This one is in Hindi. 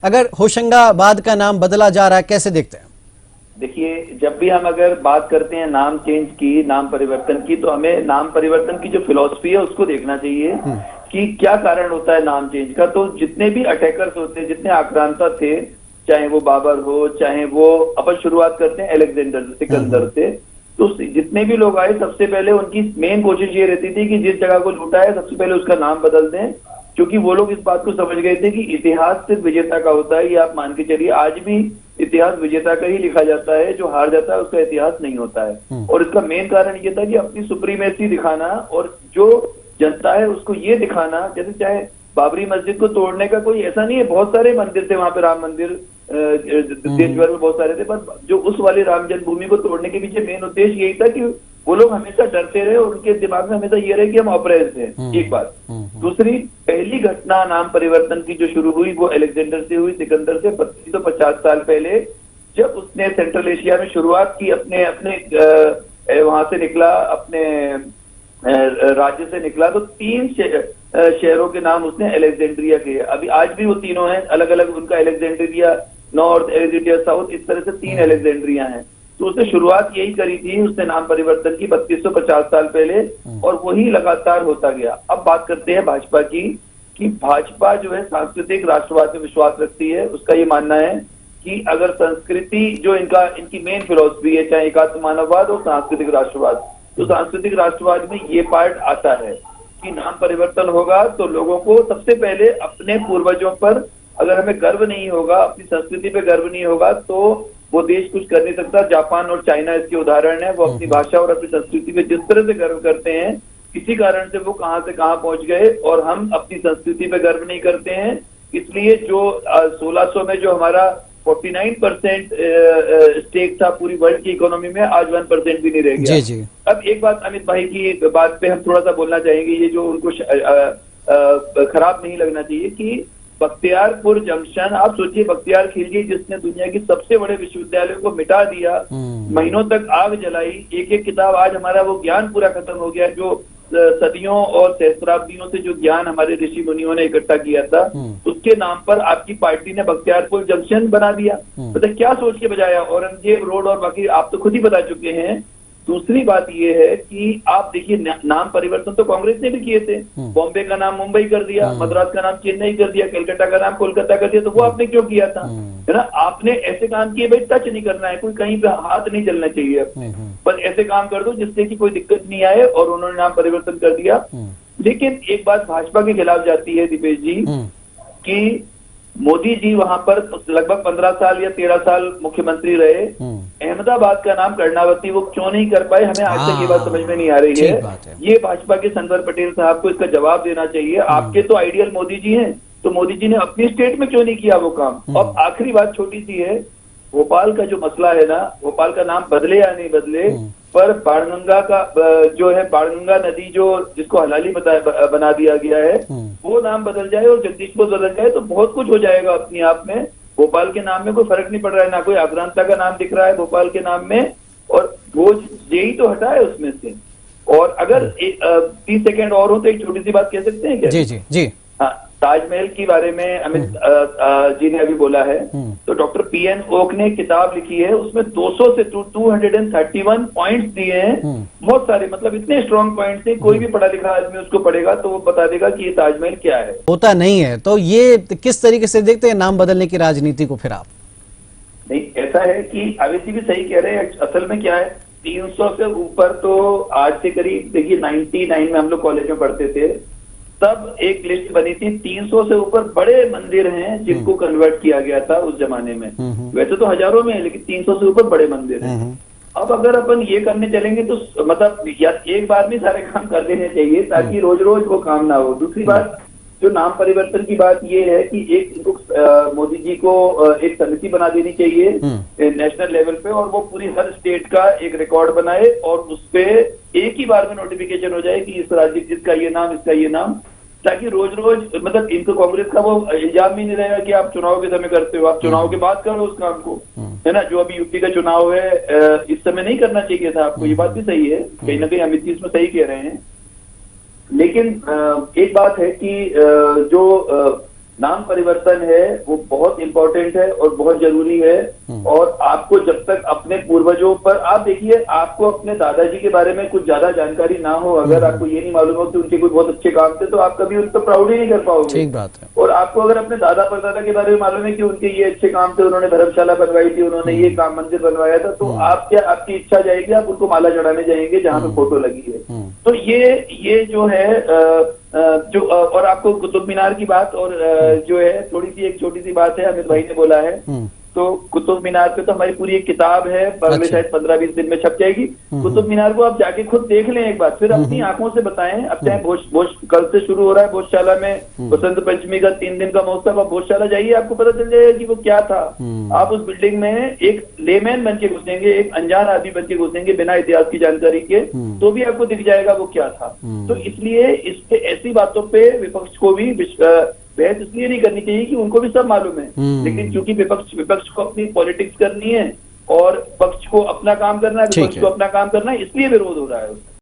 अगर होशंगाबाद का नाम बदला जा रहा है, कैसे देखते हैं? देखिए, जब भी हम अगर बात करते हैं नाम चेंज की, नाम परिवर्तन की, तो हमें नाम परिवर्तन की जो फिलॉसफी है उसको देखना चाहिए कि क्या कारण होता है नाम चेंज का। तो जितने भी अटैकर्स होते हैं, जितने आक्रांता थे, चाहे वो बाबर हो, चाहे वो अपन शुरुआत करते हैं अलेक्जेंडर सिकंदर से, तो जितने भी लोग आए सबसे पहले उनकी मेन कोशिश ये रहती थी कि जिस जगह को लूटा है सबसे पहले उसका नाम बदल दें, क्योंकि वो लोग इस बात को समझ गए थे कि इतिहास सिर्फ विजेता का होता है। ये आप मान के चलिए, आज भी इतिहास विजेता का ही लिखा जाता है, जो हार जाता है उसका इतिहास नहीं होता है। और इसका मेन कारण ये था कि अपनी सुप्रीमेसी दिखाना और जो जनता है उसको ये दिखाना, जैसे चाहे बाबरी मस्जिद को तोड़ने का कोई ऐसा नहीं है, बहुत सारे मंदिर थे वहां पे, राम मंदिर देश भर में बहुत सारे थे, पर जो उस वाली राम जन्मभूमि को तोड़ने के पीछे मेन उद्देश्य यही था कि वो लोग हमेशा डरते रहे और उनके दिमाग में हमेशा ये रहे कि हम ऑपरेज हैं। एक बात। दूसरी, पहली घटना नाम परिवर्तन की जो शुरू हुई वो अलेक्जेंडर से हुई, सिकंदर से 3250 साल पहले, जब उसने सेंट्रल एशिया में शुरुआत की, अपने अपने वहां से निकला, अपने राज्य से निकला, तो 3 शहरों के नाम उसने अलेक्जेंड्रिया के। अभी आज भी वो तीनों हैं, अलग अलग उनका अलेक्जेंड्रिया नॉर्थ, अलेक्जेंड्रिया साउथ, इस तरह से 3 अलेक्जेंड्रिया हैं। तो उसने शुरुआत यही करी थी, उसने नाम परिवर्तन की 3250 साल पहले, और वही लगातार होता गया। अब बात करते हैं भाजपा की, कि भाजपा जो है सांस्कृतिक राष्ट्रवाद में विश्वास रखती है। उसका ये मानना है कि अगर संस्कृति जो इनकी मेन फिलॉसफी है, चाहे एकात्म मानववाद और सांस्कृतिक राष्ट्रवाद, तो सांस्कृतिक राष्ट्रवाद में ये पार्ट आता है कि नाम परिवर्तन होगा तो लोगों को सबसे पहले अपने पूर्वजों पर अगर हमें गर्व नहीं होगा, अपनी संस्कृति पे गर्व नहीं होगा, तो वो देश कुछ कर नहीं सकता। जापान और चाइना इसके उदाहरण है। वो अपनी भाषा और अपनी संस्कृति पे जिस तरह से गर्व करते हैं, किसी कारण से वो कहां से कहां पहुंच गए, और हम अपनी संस्कृति पे गर्व नहीं करते हैं। इसलिए जो 1600 में जो हमारा 49% स्टेक था पूरी वर्ल्ड की इकोनॉमी में, आज 1% भी नहीं रह गया। जी जी। अब एक बात अमित भाई की बात पे हम थोड़ा सा बोलना चाहेंगे, ये जो उनको खराब नहीं लगना चाहिए कि बख्तियारपुर जंक्शन, आप सोचिए बख्तियार खिलजी जिसने दुनिया की सबसे बड़े विश्वविद्यालय को मिटा दिया, महीनों तक आग जलाई, एक एक किताब, आज हमारा वो ज्ञान पूरा खत्म हो गया जो सदियों और सहस्त्राब्दियों से जो ज्ञान हमारे ऋषि मुनियों ने इकट्ठा किया था, उसके नाम पर आपकी पार्टी ने बख्तियारपुर जंक्शन बना दिया। मतलब क्या सोच के बजाया, औरंगजेब रोड और बाकी आप तो खुद ही बता चुके हैं। दूसरी बात यह है कि आप देखिए, नाम परिवर्तन तो कांग्रेस ने भी किए थे। बॉम्बे का नाम मुंबई कर दिया, मद्रास का नाम चेन्नई कर दिया, कलकत्ता का नाम कोलकाता कर दिया, तो वो आपने क्यों किया था? है ना, आपने ऐसे काम किए, भाई टच नहीं करना है, कोई कहीं पे हाथ नहीं चलना चाहिए, पर ऐसे काम कर दो जिससे कि कोई दिक्कत नहीं आए, और उन्होंने नाम परिवर्तन कर दिया। लेकिन एक बात भाजपा के खिलाफ जाती है दीपेश जी, कि मोदी जी वहां पर लगभग 15 साल या 13 साल मुख्यमंत्री रहे, अहमदाबाद का नाम कर्णावती वो क्यों नहीं कर पाए, हमें आज तक ये बात समझ में नहीं आ रही है। ये भाजपा के संदर पटेल साहब को इसका जवाब देना चाहिए। आपके तो आइडियल मोदी जी हैं, तो मोदी जी ने अपनी स्टेट में क्यों नहीं किया वो काम। और आखिरी बात छोटी सी है, भोपाल का जो मसला है ना, भोपाल का नाम बदले या नहीं बदले, पर बाणगंगा का जो है, बाणगंगा नदी जो जिसको हलाली बना दिया गया है, वो नाम बदल जाए और जगदीशपुर बदल जाए तो बहुत कुछ हो जाएगा अपने आप में। भोपाल के नाम में कोई फर्क नहीं पड़ रहा है, ना कोई आक्रांता का नाम दिख रहा है भोपाल के नाम में, और वो यही तो हटा है उसमें से। और अगर 30 सेकेंड और हो तो एक छोटी सी बात कह सकते हैं क्या? जी जी जी। हाँ, ताजमहल के बारे में अमित जी ने अभी बोला है, तो डॉक्टर PN ओक ने किताब लिखी है, उसमें 200 से 231 पॉइंट्स दिए हैं, बहुत सारे, मतलब इतने स्ट्रॉन्ग पॉइंट्स हैं, कोई भी पढ़ा लिखा आदमी उसको पढ़ेगा तो वो बता देगा कि ये ताजमहल क्या है। होता नहीं है, तो ये किस तरीके से देखते हैं नाम बदलने की राजनीति को फिर आप? नहीं, ऐसा है कि अमित जी भी सही कह रहे हैं। असल में क्या है, 300 से ऊपर तो आज से करीब, देखिए 99 में हम लोग कॉलेज में पढ़ते थे, तब एक लिस्ट बनी थी, 300 से ऊपर बड़े मंदिर हैं जिनको कन्वर्ट किया गया था उस जमाने में। वैसे तो हजारों में है, लेकिन 300 से ऊपर बड़े मंदिर हैं। अब अगर अपन ये करने चलेंगे तो मतलब या एक बार में सारे काम कर देने चाहिए ताकि रोज रोज वो काम ना हो। दूसरी बात, जो नाम परिवर्तन की बात ये है कि एक मोदी जी को एक समिति बना देनी चाहिए नेशनल लेवल पे, और वो पूरी हर स्टेट का एक रिकॉर्ड बनाए और उस पे एक ही बार में नोटिफिकेशन हो जाए कि इस राज्य इसका ये नाम, इसका ये नाम, ताकि रोज रोज, मतलब इनको कांग्रेस का वो इल्जाम भी नहीं रहेगा कि आप चुनाव के समय करते हो, आप चुनाव के बाद करो उस काम को, है ना। जो अभी यूपी का चुनाव है, इस समय नहीं करना चाहिए था आपको, ये बात भी सही है, कहीं ना कहीं अमित जी इसमें सही कह रहे हैं। लेकिन एक बात है कि जो नाम परिवर्तन है वो बहुत इंपॉर्टेंट है और बहुत जरूरी है। और आपको जब तक अपने पूर्वजों पर, आप देखिए, आपको अपने दादाजी के बारे में कुछ ज्यादा जानकारी ना हो, अगर आपको ये नहीं मालूम हो कि उनके कोई बहुत अच्छे काम थे, तो आप कभी उन पर प्राउड ही नहीं कर पाओगे। ठीक बात है। और आपको अगर अपने दादा परदादा के बारे में मालूम है कि उनके ये अच्छे काम थे, उन्होंने धर्मशाला बनवाई थी, उन्होंने ये काम मंदिर बनवाया था, तो आप क्या, आपकी इच्छा जाएगी, आप उनको माला चढ़ाने जाएंगे जहाँ पे फोटो लगी है। तो ये जो है जो और आपको कुतुब मीनार की बात, और जो है थोड़ी सी एक छोटी सी बात है, अमित भाई ने बोला है, तो कुतुब मीनार पे तो हमारी पूरी एक किताब है, अगले शायद 15-20 दिन में छप जाएगी। कुतुब मीनार को आप जाके खुद देख लें एक बार, फिर अपनी आंखों से बताएं। अब चाहे कल से शुरू हो रहा है भोजशाला में बसंत पंचमी का 3 दिन का महोत्सव, आप भोजशाला जाइए, आपको पता चल जाएगा कि वो क्या था। आप उस बिल्डिंग में एक लेमैन बन के घुसेंगे, एक अनजान आदमी बन के घुसेंगे बिना इतिहास की जानकारी के, तो भी आपको दिख जाएगा वो क्या था। तो इसलिए इस पे ऐसी बातों पे विपक्ष को भी बहस इसलिए नहीं करनी चाहिए कि उनको भी सब मालूम है, लेकिन क्योंकि विपक्ष को अपनी पॉलिटिक्स करनी है और पक्ष को अपना काम करना है, विपक्ष को अपना काम करना है, इसलिए विरोध हो रहा है।